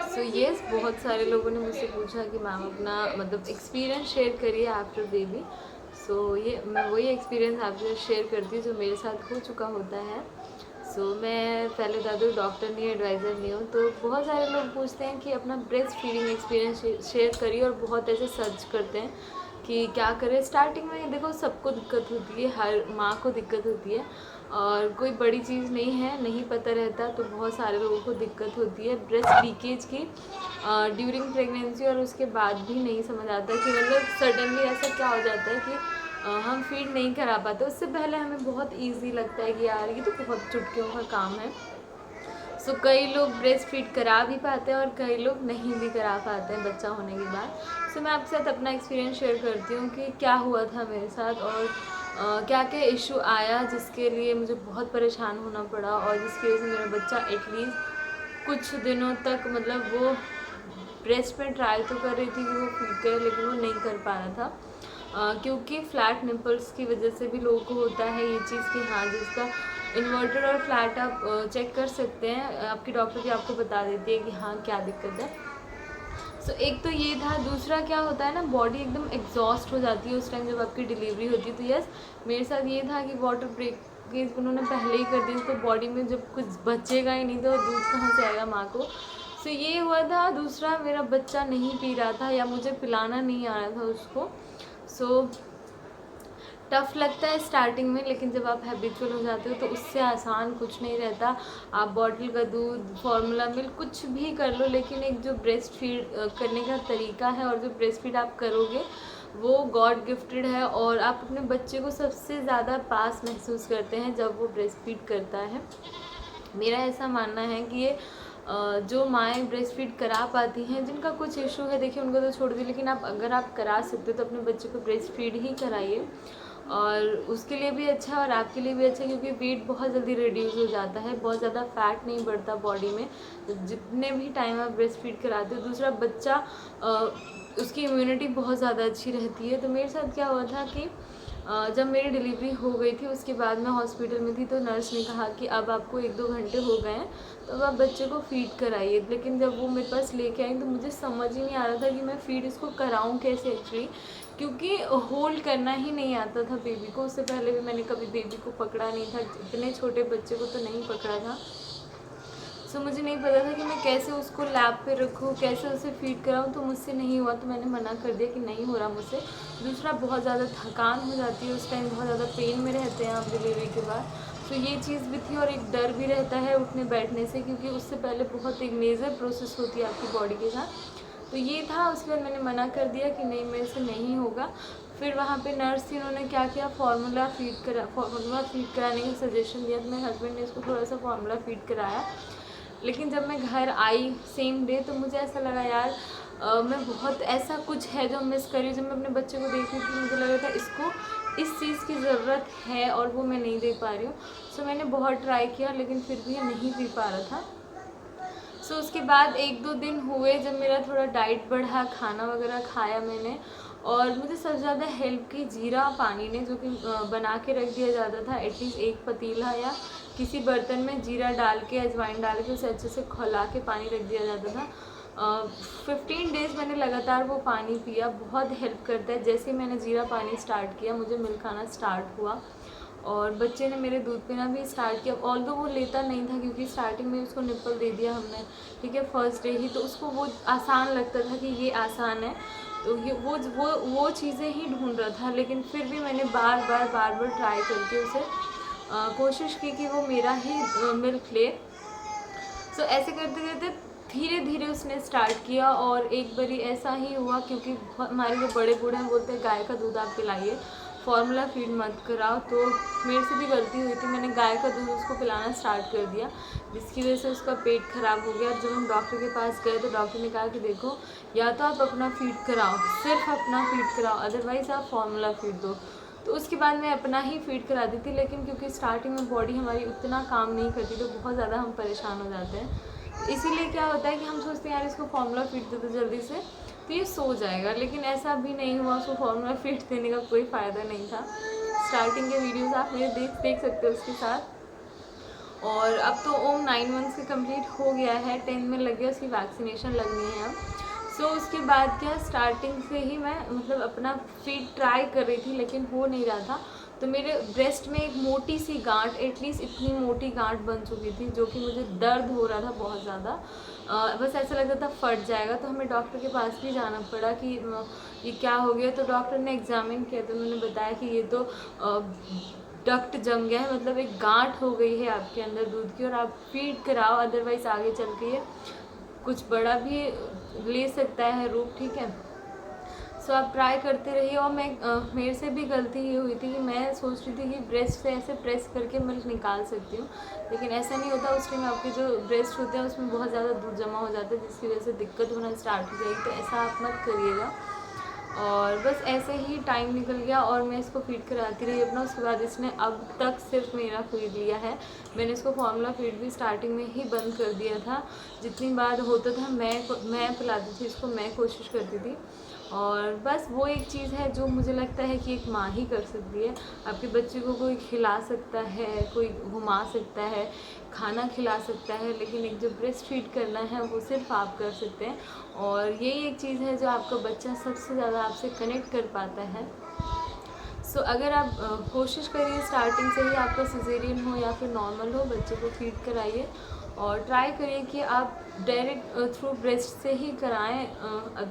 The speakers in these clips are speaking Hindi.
सो येस, बहुत सारे लोगों ने मुझसे पूछा कि मैम अपना मतलब एक्सपीरियंस शेयर करिए आफ्टर बेबी। सो ये मैं वही एक्सपीरियंस आपसे शेयर करती हूँ जो मेरे साथ हो चुका होता है। मैं पहले बता दूँ, डॉक्टर नहीं, एडवाइज़र नहीं हूँ। तो बहुत सारे लोग पूछते हैं कि अपना ब्रेस्ट फीडिंग एक्सपीरियंस शेयर करिए, और बहुत ऐसे सर्च करते हैं कि क्या करें। स्टार्टिंग में देखो सबको दिक्कत होती है, हर माँ को दिक्कत होती है, और कोई बड़ी चीज़ नहीं है, नहीं पता रहता तो बहुत सारे लोगों को दिक्कत होती है ब्रेस्ट लीकेज की ड्यूरिंग प्रेगनेंसी, और उसके बाद भी नहीं समझ आता कि मतलब सडनली ऐसा क्या हो जाता है कि हम फीड नहीं करा पाते। उससे पहले हमें बहुत ईजी लगता है कि यार ये तो बहुत चुटकियों का काम है। कई लोग ब्रेस्ट फीड करा भी पाते हैं और कई लोग नहीं भी करा पाते हैं बच्चा होने के बाद। मैं आपके साथ अपना एक्सपीरियंस शेयर करती हूँ कि क्या हुआ था मेरे साथ, और क्या क्या इशू आया जिसके लिए मुझे बहुत परेशान होना पड़ा, और जिसकी वजह से मेरा बच्चा एटलीस्ट कुछ दिनों तक मतलब वो ब्रेस्ट में ट्राई तो कर रही थी कि वो फीड करे, लेकिन वो नहीं कर पा रहा था। क्योंकि फ्लैट निपल्स की वजह से भी लोगों को होता है ये चीज़ कि हाँ, जिसका इन्वर्टेड और फ्लैट आप चेक कर सकते हैं, आपकी डॉक्टर भी आपको बता देती है कि हाँ क्या दिक्कत है। एक तो ये था। दूसरा क्या होता है ना, बॉडी एकदम एग्जॉस्ट हो जाती है उस टाइम जब आपकी डिलीवरी होती है। तो यस, मेरे साथ ये था कि वाटर ब्रेकेज उन्होंने पहले ही कर दी, तो बॉडी में जब कुछ बचेगा ही नहीं तो दूध कहाँ से आएगा माँ को। ये हुआ था। दूसरा, मेरा बच्चा नहीं पी रहा था या मुझे पिलाना नहीं आ रहा था उसको। टफ़ लगता है स्टार्टिंग में, लेकिन जब आप हैबिचुअल हो जाते हो तो उससे आसान कुछ नहीं रहता। आप बॉटल का दूध, फार्मूला मिल्क कुछ भी कर लो, लेकिन एक जो ब्रेस्ट फीड करने का तरीका है और जो ब्रेस्ट फीड आप करोगे वो गॉड गिफ्टेड है, और आप अपने बच्चे को सबसे ज़्यादा पास महसूस करते हैं जब वो ब्रेस्ट फीड करता है। मेरा ऐसा मानना है कि ये जो माएँ ब्रेस्ट फीड करा पाती हैं, जिनका कुछ इशू है देखिए उनको तो छोड़ दिए, लेकिन अगर आप करा सकते हो तो अपने बच्चे को ब्रेस्ट फीड ही कराइए, और उसके लिए भी अच्छा है और आपके लिए भी अच्छा है, क्योंकि वेट बहुत जल्दी रिड्यूस हो जाता है, बहुत ज़्यादा फैट नहीं बढ़ता बॉडी में जितने भी टाइम आप ब्रेस्ट फीड कराते हो। दूसरा, बच्चा उसकी इम्यूनिटी बहुत ज़्यादा अच्छी रहती है। तो मेरे साथ क्या हुआ था कि जब मेरी डिलीवरी हो गई थी उसके बाद मैं हॉस्पिटल में थी, तो नर्स ने कहा कि अब आपको 1-2 घंटे हो गए हैं तो अब आप बच्चे को फ़ीड कराइए। लेकिन जब वो मेरे पास लेके आई तो मुझे समझ ही नहीं आ रहा था कि मैं फ़ीड इसको कराऊं कैसे एक्चुअली, क्योंकि होल्ड करना ही नहीं आता था बेबी को। उससे पहले भी मैंने कभी बेबी को पकड़ा नहीं था, इतने छोटे बच्चे को तो नहीं पकड़ा था। मुझे नहीं पता था कि मैं कैसे उसको लैब पे रखूँ, कैसे उसे फीड कराऊँ। तो मुझसे नहीं हुआ, तो मैंने मना कर दिया कि नहीं हो रहा मुझसे। दूसरा, बहुत ज़्यादा थकान हो जाती है उस टाइम, बहुत ज़्यादा पेन में रहते हैं आप डिलीवरी के बाद। ये चीज़ भी थी, और एक डर भी रहता है उठने बैठने से, क्योंकि उससे पहले बहुत एक मेजर प्रोसेस होती है आपकी बॉडी के साथ। ये था। उसके बाद मैंने मना कर दिया कि नहीं, मेरे से नहीं होगा। फिर वहाँ पे नर्स थी, उन्होंने क्या किया, फार्मूला फीड कराने का सजेशन दिया। तो मेरे हस्बैंड ने इसको थोड़ा सा फार्मूला फीड कराया। लेकिन जब मैं घर आई सेम डे, तो मुझे ऐसा लगा यार मैं बहुत ऐसा कुछ है जो मिस कर रही हूँ। जब मैं अपने बच्चे को देख रही थी मुझे लग रहा था इसको इस चीज़ की ज़रूरत है और वो मैं नहीं दे पा रही हूँ। मैंने बहुत ट्राई किया, लेकिन फिर भी नहीं पी पा रहा था। उसके बाद 1-2 दिन हुए जब मेरा थोड़ा डाइट बढ़ा, खाना वगैरह खाया मैंने, और मुझे सबसे ज़्यादा हेल्प की जीरा पानी ने, जो कि बना के रख दिया जाता था। एटलीस्ट एक पतीला या किसी बर्तन में जीरा डाल के, अजवाइन डाल के उसे अच्छे से खौला के पानी रख दिया जाता था। 15 डेज़ मैंने लगातार वो पानी पिया, बहुत हेल्प करता है। जैसे ही मैंने जीरा पानी स्टार्ट किया, मुझे मिल्क आना स्टार्ट हुआ, और बच्चे ने मेरे दूध पीना भी स्टार्ट किया। ऑल्दो वो लेता नहीं था, क्योंकि स्टार्टिंग में उसको निप्पल दे दिया हमने, ठीक है, फर्स्ट डे ही, तो उसको वो आसान लगता था कि ये आसान है, तो ये वो चीज़ें ही ढूंढ रहा था। लेकिन फिर भी मैंने बार बार ट्राई करके उसे कोशिश की कि वो मेरा ही मिल्क ले। ऐसे करते करते धीरे धीरे उसने स्टार्ट किया, और एक बारी ऐसा ही हुआ, क्योंकि हमारे जो बड़े बूढ़े हैं बोलते हैं गाय का दूध आप पिलाइए, फार्मूला फीड मत कराओ। तो मेरे से भी गलती हुई थी, मैंने गाय का दूध उसको पिलाना स्टार्ट कर दिया, जिसकी वजह से उसका पेट खराब हो गया। जब हम डॉक्टर के पास गए तो डॉक्टर ने कहा कि देखो, या तो आप अपना फीड कराओ, सिर्फ अपना फीड कराओ, अदरवाइज़ आप फार्मूला फीड दो। तो उसके बाद मैं अपना ही फीड कराती थी, लेकिन क्योंकि स्टार्टिंग में बॉडी हमारी उतना काम नहीं करती, तो बहुत ज़्यादा हम परेशान हो जाते हैं। इसीलिए क्या होता है कि हम सोचते हैं यार इसको फार्मूला फीड दे दो जल्दी से, तो ये सो जाएगा, लेकिन ऐसा भी नहीं हुआ। उसको फार्मूला फीड देने का कोई फ़ायदा नहीं था। स्टार्टिंग के वीडियोस आप मेरे देख सकते हो उसके साथ। और अब तो ओम 9 मंथ्स के कंप्लीट हो गया है, 10 में लग गया, उसकी वैक्सीनेशन लगनी है अब। सो उसके बाद क्या, स्टार्टिंग से ही मैं मतलब अपना फीड ट्राई कर रही थी लेकिन हो नहीं रहा था। तो मेरे ब्रेस्ट में एक मोटी सी गांठ, एटलीस्ट इतनी मोटी गांठ बन चुकी थी, जो कि मुझे दर्द हो रहा था बहुत ज़्यादा। बस ऐसा लग रहा था फट जाएगा। तो हमें डॉक्टर के पास भी जाना पड़ा कि ये क्या हो गया। तो डॉक्टर ने एग्जामिन किया तो उन्होंने बताया कि ये तो डक्ट जम गया है, मतलब एक गांठ हो गई है आपके अंदर दूध की, और आप फीड कराओ, अदरवाइज आगे चल के ये कुछ बड़ा भी ले सकता है रूप, ठीक है। सो आप ट्राई करते रहिए। और मेरे से भी गलती ये हुई थी कि मैं सोच रही थी कि ब्रेस्ट से ऐसे प्रेस करके मिल्क निकाल सकती हूँ, लेकिन ऐसा नहीं होता। उस टाइम आपके जो ब्रेस्ट होते हैं उसमें बहुत ज़्यादा दूध जमा हो जाता है, जिसकी वजह से दिक्कत होना स्टार्ट हो जाएगी। तो ऐसा आप मत करिएगा। और बस ऐसे ही टाइम निकल गया और मैं इसको फीड कराती रही अपना। उसके बाद इसने अब तक सिर्फ मेरा फीड लिया है। मैंने इसको फार्मूला फीड भी स्टार्टिंग में ही बंद कर दिया था। जितनी बार होता था मैं पिलाती थी इसको, मैं कोशिश करती थी। और बस वो एक चीज़ है जो मुझे लगता है कि एक माँ ही कर सकती है। आपके बच्चे को कोई खिला सकता है, कोई घुमा सकता है, खाना खिला सकता है, लेकिन एक जो ब्रेस्ट फीड करना है वो सिर्फ आप कर सकते हैं। और यही एक चीज़ है जो आपका बच्चा सबसे ज़्यादा आपसे कनेक्ट कर पाता है। सो अगर आप कोशिश करिए स्टार्टिंग से ही, आपका सिजेरियन हो या फिर नॉर्मल हो, बच्चे को फीड कराइए। और ट्राई करिए कि आप डायरेक्ट थ्रू ब्रेस्ट से ही कराएं।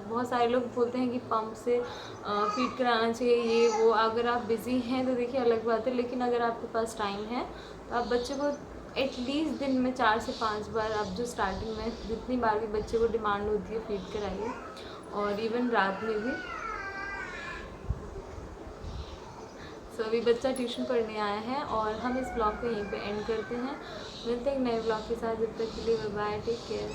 बहुत सारे लोग बोलते हैं कि पंप से फीड कराना चाहिए, ये वो। अगर आप बिज़ी हैं तो देखिए अलग बात है, लेकिन अगर आपके पास टाइम है तो आप बच्चे को एटलीस्ट दिन में 4 से 5 बार, आप जो स्टार्टिंग में जितनी बार भी बच्चे को डिमांड होती है फीड कराइए। और इवन रात में भी। सो अभी बच्चा ट्यूशन पढ़ने आया है और हम इस ब्लॉग को यहीं पे एंड करते हैं। मिलते हैं एक नए ब्लॉग के साथ। जब तक के लिए बाय बाय, टेक केयर।